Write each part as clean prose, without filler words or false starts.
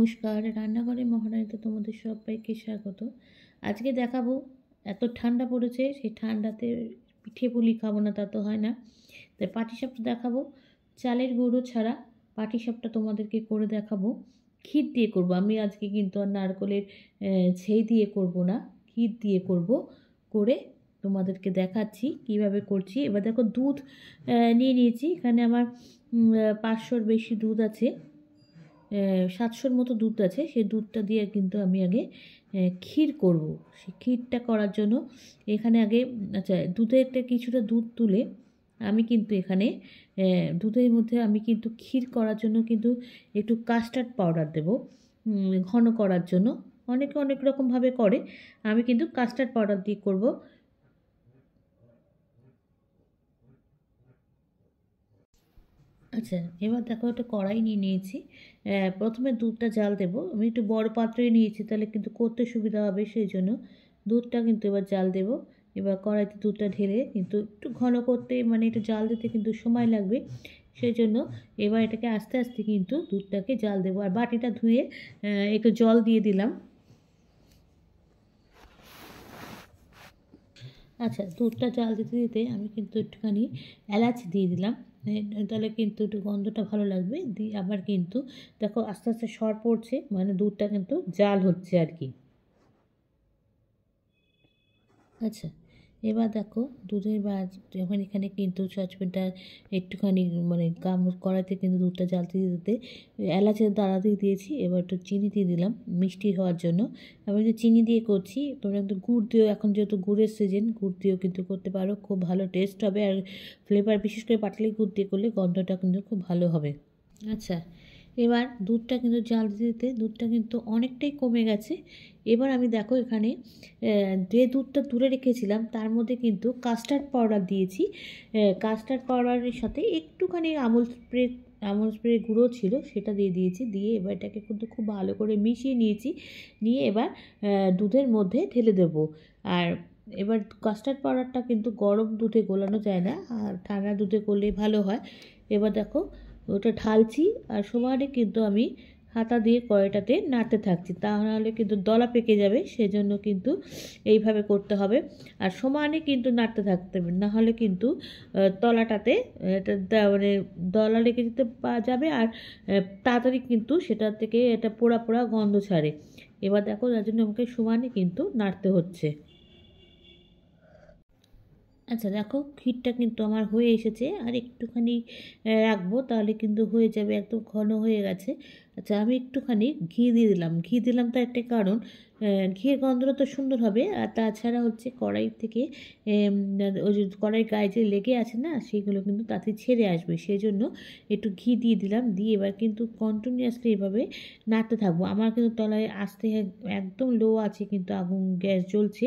নমস্কার, রান্নাঘরে মহারানীতে তোমাদের সবাইকে স্বাগত। আজকে দেখাবো, এত ঠান্ডা পড়েছে, সেই ঠান্ডাতে পিঠে পুলি খাবো না তা তো হয় না, তাই পাটিসাপটা দেখাবো। চালের গুঁড়ো ছাড়া পাটিসাপটা তোমাদেরকে করে দেখাবো। ক্ষীর দিয়ে করব আমি আজকে, কিন্তু আর নারকেলের ছেই দিয়ে করব না, ক্ষীর দিয়ে করব। করে তোমাদেরকে দেখাচ্ছি কিভাবে করছি। এবার দেখো, দুধ নিয়ে নিয়েছি। এখানে আমার 500-র বেশি দুধ আছে, 700-র মতো দুধ আছে। সেই দুধটা দিয়ে কিন্তু আমি আগে ক্ষীর করব। সেই ক্ষীরটা করার জন্য এখানে আগে দুধেরটা কিছুটা দুধ তুলে আমি কিন্তু এখানে দুধের মধ্যে আমি কিন্তু ক্ষীর করার জন্য কিন্তু একটু কাস্টার্ড পাউডার দেব, ঘন করার জন্য। অনেকে অনেক রকমভাবে করে, আমি কিন্তু কাস্টার্ড পাউডার দিয়ে করব। আচ্ছা, এবার দেখো, একটা কড়াই নিয়ে নিয়েছি। প্রথমে দুধটা জাল দেবো। আমি একটু বড় পাত্রই নিয়েছি, তাহলে কিন্তু করতে সুবিধা হবে, সেই জন্য দুধটা কিন্তু এবার জাল দেব। এবার কড়াইতে দুধটা ঢেলে কিন্তু একটু ঘন করতে, মানে একটু জাল দিতে কিন্তু সময় লাগবে, সেই জন্য এবার এটাকে আস্তে আস্তে কিন্তু দুধটাকে জাল দেবো। আর বাটিটা ধুয়ে একটু জল দিয়ে দিলাম। আচ্ছা, দুধটা জাল দিতে দিতে আমি কিন্তু একটুখানি এলাচ দিয়ে দিলাম, তাহলে কিন্তু একটু গন্ধটা ভালো লাগবে। দিয়ে আবার কিন্তু দেখো, আস্তে আস্তে সর পড়ছে, মানে দুধটা কিন্তু জাল হচ্ছে আর কি। আচ্ছা, এবার দেখো, দুধের যখন এখানে কিন্তু সসপ্যানটা একটুখানি মানে কড়াইতে কিন্তু দুধটা জ্বালতে দিতে এলাচের দানা দিয়ে দিয়েছি। এবার একটু চিনি দিয়ে দিলাম মিষ্টি হওয়ার জন্য। আমি কিন্তু চিনি দিয়ে করছি, তোমরা কিন্তু গুড় দিয়েও, এখন যেহেতু গুড়ের সিজন, গুড় দিয়েও কিন্তু করতে পারো, খুব ভালো টেস্ট হবে। আর ফ্লেভার, বিশেষ করে পাটালি গুড় দিয়ে করলে গন্ধটা কিন্তু খুব ভালো হবে। আচ্ছা, এবার দুধটা কিন্তু জাল দিতে দিতে দুধটা কিন্তু অনেকটাই কমে গেছে। এবার আমি দেখো, এখানে যে দুধটা তুলে রেখেছিলাম তার মধ্যে কিন্তু কাস্টার্ড পাউডার দিয়েছি। কাস্টার্ড পাউডারের সাথে একটুখানি আমুল স্প্রে গুঁড়ো ছিল, সেটা দিয়ে দিয়েছি। দিয়ে এবার এটাকে কিন্তু খুব ভালো করে মিশিয়ে নিয়েছি। নিয়ে এবার দুধের মধ্যে ঢেলে দেবো। আর এবার কাস্টার্ড পাউডারটা কিন্তু গরম দুধে গোলানো যায় না, আর ঠান্ডা দুধে করলেই ভালো হয়। এবার দেখো, ওটা ঢালছি আর সমানে কিন্তু আমি হাতা দিয়ে কড়াইটাতে নাড়তে থাকছি, তা নাহলে কিন্তু দলা পেকে যাবে, সেজন্য কিন্তু এইভাবে করতে হবে। আর সমানে কিন্তু নাড়তে থাকতে হবে, নাহলে কিন্তু তলাটাতে এটা মানে দলা লেগে যেতে যাবে, আর তাড়াতাড়ি কিন্তু সেটা থেকে এটা পোড়া পোড়া গন্ধ ছাড়ে। এবার দেখো, যার জন্য আমাকে সমানে কিন্তু নাড়তে হচ্ছে। আচ্ছা দেখো, ক্ষীরটা কিন্তু আমার হয়ে এসেছে, আর একটুখানি রাখবো, তাহলে কিন্তু হয়ে যাবে, একদম ঘন হয়ে গেছে। আচ্ছা, আমি একটুখানি ঘি দিয়ে দিলাম। ঘি দিলাম তো একটা কারণ, ঘিয়ের গন্ধটা তো সুন্দর হবে, আর তাছাড়া হচ্ছে কড়াই থেকে ওই যে কড়াইয়ের গায়ে যে লেগে আছে না, সেগুলো কিন্তু তাতে ছেড়ে আসবে, সেই জন্য একটু ঘি দিয়ে দিলাম। দিয়ে এবার কিন্তু কন্টিনিউয়াসলি এভাবে নাড়তে থাকবো। আমার কিন্তু তলায় আস্তে একদম লো আছে, কিন্তু আগুন গ্যাস জ্বলছে,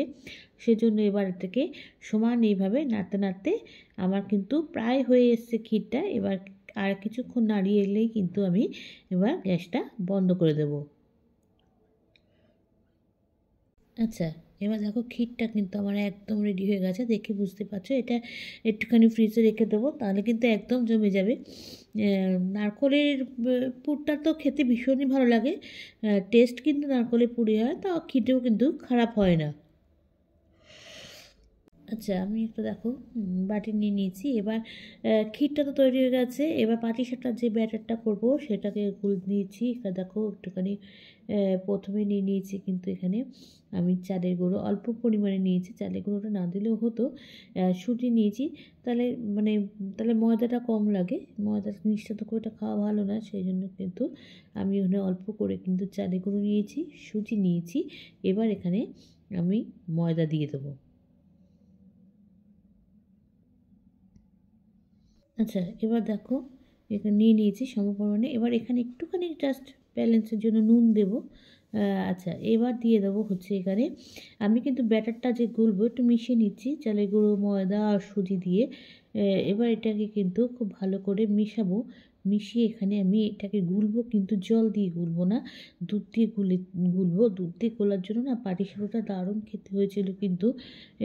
সেজন্য এবার থেকে সমান এইভাবে নাড়তে নাড়তে আমার কিন্তু প্রায় হয়ে এসছে ক্ষীরটা। এবার আর কিছুক্ষণ নাড়িয়ে এলেই কিন্তু আমি এবার গ্যাসটা বন্ধ করে দেব। আচ্ছা, এবার দেখো, ক্ষীরটা কিন্তু আমার একদম রেডি হয়ে গেছে, দেখে বুঝতে পারছো। এটা একটুখানি ফ্রিজে রেখে দেবো, তাহলে কিন্তু একদম জমে যাবে। নারকলের পুরটা তো খেতে ভীষণই ভালো লাগে, টেস্ট কিন্তু নারকলের পুরি হয়, তাও ক্ষীরেও কিন্তু খারাপ হয় না। আচ্ছা, আমি একটা দেখো বাটি নিয়ে নিয়েছি। এবার ক্ষীরটা তো তৈরি হয়ে গেছে। এবার পাটিসাপটার যে ব্যাটারটা করব সেটাকে গুল নিয়েছি। এখানে দেখো একটুখানি প্রথমে নিয়ে নিয়েছি কিন্তু এখানে আমি চালের গুঁড়ো অল্প পরিমাণে নিয়েছি। চালের গুঁড়োটা না দিলেও হতো। সুজি নিয়েছি, তাহলে মানে তাহলে ময়দাটা কম লাগে। ময়দা জিনিসটা তো খুব একটা খাওয়া ভালো না, সেই জন্য কিন্তু আমি ওখানে অল্প করে কিন্তু চালের গুঁড়ো নিয়েছি, সুজি নিয়েছি। এবার এখানে আমি ময়দা দিয়ে দেবো। আচ্ছা, এবার দেখো, এখানে নিয়ে নিয়েছি সমপরিমাণে। এবার এখানে একটুখানি জাস্ট ব্যালেন্সের জন্য নুন দেবো। আচ্ছা, এবার দিয়ে দেবো হচ্ছে এখানে আমি কিন্তু ব্যাটারটা যে গুলবো একটু মিশিয়ে নিচ্ছি চালের গুঁড়ো, ময়দা আর সুজি দিয়ে। এবার এটাকে কিন্তু খুব ভালো করে মিশাবো। মিশিয়ে এখানে আমি এটাকে গুলবো, কিন্তু জল দিয়ে গুলবো না, দুধ দিয়ে গুলবো। দুধ দিয়ে গোলার জন্য না পাটিসাপটা দারুণ খেতে হয়েছিল কিন্তু।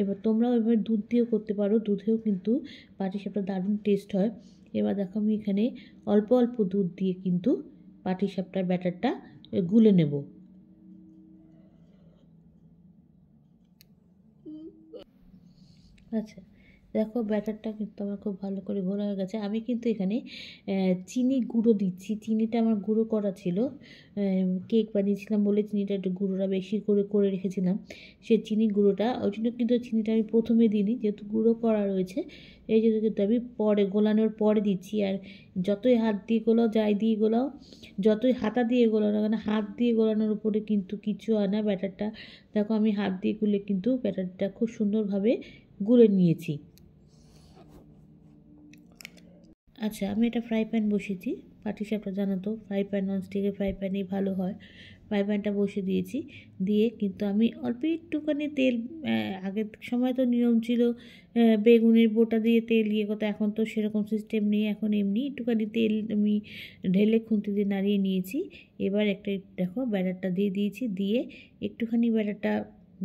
এবার তোমরাও এবার দুধ দিয়েও করতে পারো, দুধেও কিন্তু পাটিসাপটা দারুণ টেস্ট হয়। এবার দেখো, আমি এখানে অল্প অল্প দুধ দিয়ে কিন্তু পাটিসাপটার ব্যাটারটা গুলে নেব। আচ্ছা, দেখো ব্যাটারটা কিন্তু আমার খুব ভালো করে ঘোরা হয়ে গেছে। আমি কিন্তু এখানে চিনি গুঁড়ো দিচ্ছি। চিনিটা আমার গুঁড়ো করা ছিল, কেক বানিয়েছিলাম বলে চিনিটা একটু গুঁড়োটা বেশি করে করে রেখেছিলাম। সেই চিনি গুঁড়োটা, ওই জন্য কিন্তু চিনিটা আমি প্রথমে দিইনি, যেহেতু গুঁড়ো করা রয়েছে এই জন্য কিন্তু আমি পরে গোলানোর পরে দিচ্ছি। আর যতই হাত দিয়ে গোলাও, যাই দিয়ে গোলাও, যতই হাতা দিয়ে গোলাও না কেন, হাত দিয়ে গোলানোর উপরে কিন্তু কিছু হয় না ব্যাটারটা। দেখো আমি হাত দিয়ে গুলে কিন্তু ব্যাটারটা খুব সুন্দরভাবে গুলে নিয়েছি। আচ্ছা, আমি এটা ফ্রাই প্যান বসিয়েছি। পাটিসাপটা জানো তো, ফ্রাই প্যান, ননস্টিকের ফ্রাই প্যানেই ভালো হয়। ফ্রাই প্যানটা বসিয়ে দিয়েছি, দিয়ে কিন্তু আমি অল্প একটুখানি তেল, আগের সময় তো নিয়ম ছিল বেগুনের বোটা দিয়ে তেল ইয়ে করতে, এখন তো সেরকম সিস্টেম নেই। এখন এমনি একটুখানি তেল আমি ঢেলে খুন্তি দিয়ে নাড়িয়ে নিয়েছি। এবার একটা দেখো ব্যাটারটা দিয়ে দিয়েছি, দিয়ে একটুখানি ব্যাটারটা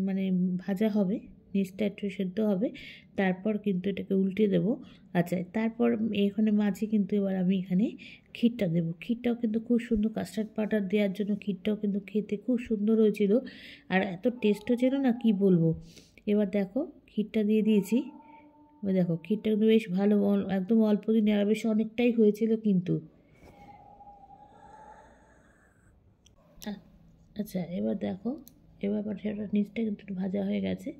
মানে ভাজা হবে, নিচটা একটু সেদ্ধ হবে, তারপর কিন্তু এটাকে উল্টে দেবো। আচ্ছা, তারপর এখানে মাঝে কিন্তু এবার আমি এখানে ক্ষীরটা দেবো। ক্ষীরটাও কিন্তু খুব সুন্দর, কাস্টার্ড পাউডার দেওয়ার জন্য ক্ষীরটাও কিন্তু খেতে খুব সুন্দর হয়েছিল, আর এত টেস্টও ছিল না কি বলবো। এবার দেখো ক্ষীরটা দিয়ে দিয়েছি। এবার দেখো ক্ষীরটা কিন্তু বেশ ভালো, একদম অল্প দিনে আর বেশ অনেকটাই হয়েছিল কিন্তু। আচ্ছা, এবার দেখো, এবার পাটিসাপটার নিচটা কিন্তু ভাজা হয়ে গেছে।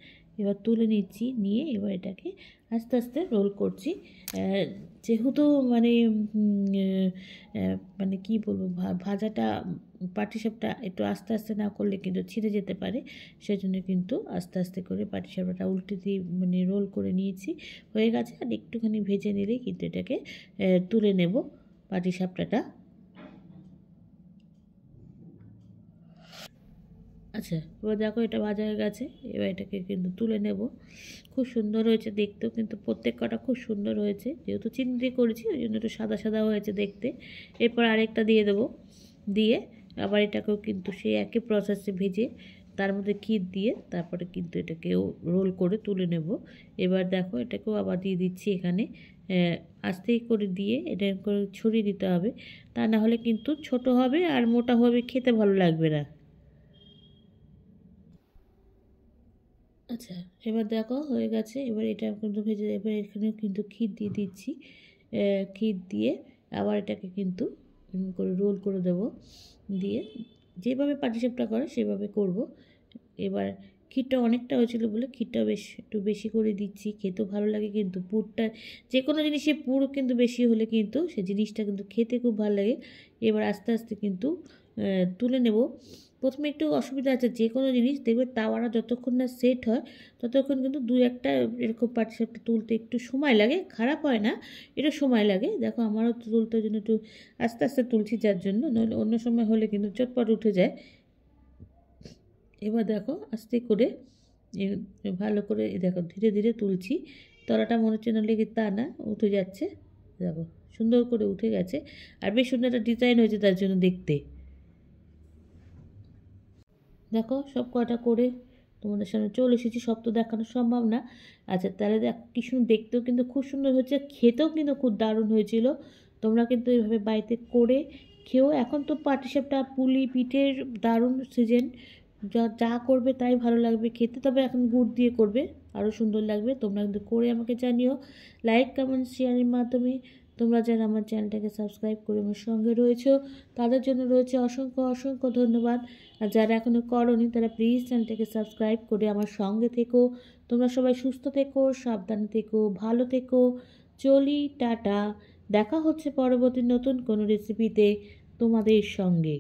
এবার তুলে নিচ্ছি, নিয়ে এবার এটাকে আস্তে আস্তে রোল করছি। যেহেতু মানে মানে কী বলবো, ভাজাটা পাটিসাপটা একটু আস্তে আস্তে না করলে কিন্তু ছিঁড়ে যেতে পারে, সেজন্য কিন্তু আস্তে আস্তে করে পাটিসাপটাটা উল্টে দিয়ে মানে রোল করে নিয়েছি। হয়ে গেছে, আর একটুখানি ভেজে নিলেই কিন্তু এটাকে তুলে নেব পাটিসাপটাটা। আচ্ছা, এবার দেখো এটা ভাজা হয়ে গেছে। এবার এটাকে কিন্তু তুলে নেব। খুব সুন্দর হয়েছে দেখতেও, কিন্তু প্রত্যেক কটা খুব সুন্দর হয়েছে, যেহেতু চিনি দিয়ে করেছি ওই জন্য একটু সাদা সাদা হয়েছে দেখতে। এরপর আরেকটা দিয়ে দেবো, দিয়ে আবার এটাকেও কিন্তু সেই একই প্রসেসে ভেজে তার মধ্যে ক্ষীর দিয়ে তারপরে কিন্তু এটাকেও রোল করে তুলে নেব। এবার দেখো এটাকেও আবার দিয়ে দিচ্ছি এখানে, আস্তে করে দিয়ে এটা করে ছড়িয়ে দিতে হবে, তা না হলে কিন্তু ছোট হবে আর মোটা হবে, খেতে ভালো লাগবে না। আচ্ছা, এবার দেখো হয়ে গেছে। এবার এটা কিন্তু ভেজে, এবার এখানেও কিন্তু ক্ষীর দিয়ে দিচ্ছি। ক্ষীর দিয়ে আবার এটাকে কিন্তু করে রোল করে দেবো, দিয়ে যেভাবে পাটিসাপটা করে সেভাবে করব। এবার ক্ষীরটা অনেকটা হয়েছিল বলে ক্ষীরটা বেশ একটু বেশি করে দিচ্ছি, খেতেও ভালো লাগে কিন্তু। পুরটা, যে কোনো জিনিসে পুর কিন্তু বেশি হলে কিন্তু সে জিনিসটা কিন্তু খেতে খুব ভালো লাগে। এবার আস্তে আস্তে কিন্তু তুলে নেব। প্রথমে একটু অসুবিধা আছে, যে কোনো জিনিস দেখবে তাওয়াটা যতক্ষণ না সেট হয় ততক্ষণ কিন্তু দু একটা এরকম পাটিসাপটা তুলতে একটু সময় লাগে, খারাপ হয় না, একটু সময় লাগে। দেখো আমারও তুলতে জন্য একটু আস্তে আস্তে তুলছি, যার জন্য, নইলে অন্য সময় হলে কিন্তু চটপট উঠে যায়। এবার দেখো আস্তে করে ভালো করে দেখো ধীরে ধীরে তুলছি, তলাটা মনে হচ্ছে না লেগে, তা না, উঠে যাচ্ছে। দেখো সুন্দর করে উঠে গেছে, আর বেশ সুন্দর একটা ডিজাইন হয়েছে তার জন্য দেখতে। দেখো সব কটা করে তোমাদের সামনে চলে এসেছি, সব তো দেখানো সম্ভব না। আচ্ছা, তাহলে দেখ কি সুন্দর দেখতেও কিন্তু খুব সুন্দর হয়েছে, খেতেও কিন্তু খুব দারুণ হয়েছিল। তোমরা কিন্তু এইভাবে বাড়িতে করে খেও। এখন তো পাটিসাপটা, পুলি পিঠের দারুণ সিজন, যা যা করবে তাই ভালো লাগবে খেতে, তবে এখন গুড় দিয়ে করবে আরও সুন্দর লাগবে। তোমরা কিন্তু করে আমাকে জানিও, লাইক কমেন্ট শেয়ারের মাধ্যমে। তোমরা যারা আমার চ্যানেলটাকে সাবস্ক্রাইব করে আমার সঙ্গে রয়েছো তাদের জন্য রয়েছে অসংখ্য অসংখ্য ধন্যবাদ। আর যারা এখনও করোনি তারা প্লিজ চ্যানেলটাকে সাবস্ক্রাইব করে আমার সঙ্গে থেকো। তোমরা সবাই সুস্থ থেকো, সাবধানে থেকো, ভালো থেকো। চলি, টাটা। দেখা হচ্ছে পরবর্তী নতুন কোনো রেসিপিতে তোমাদের সঙ্গে।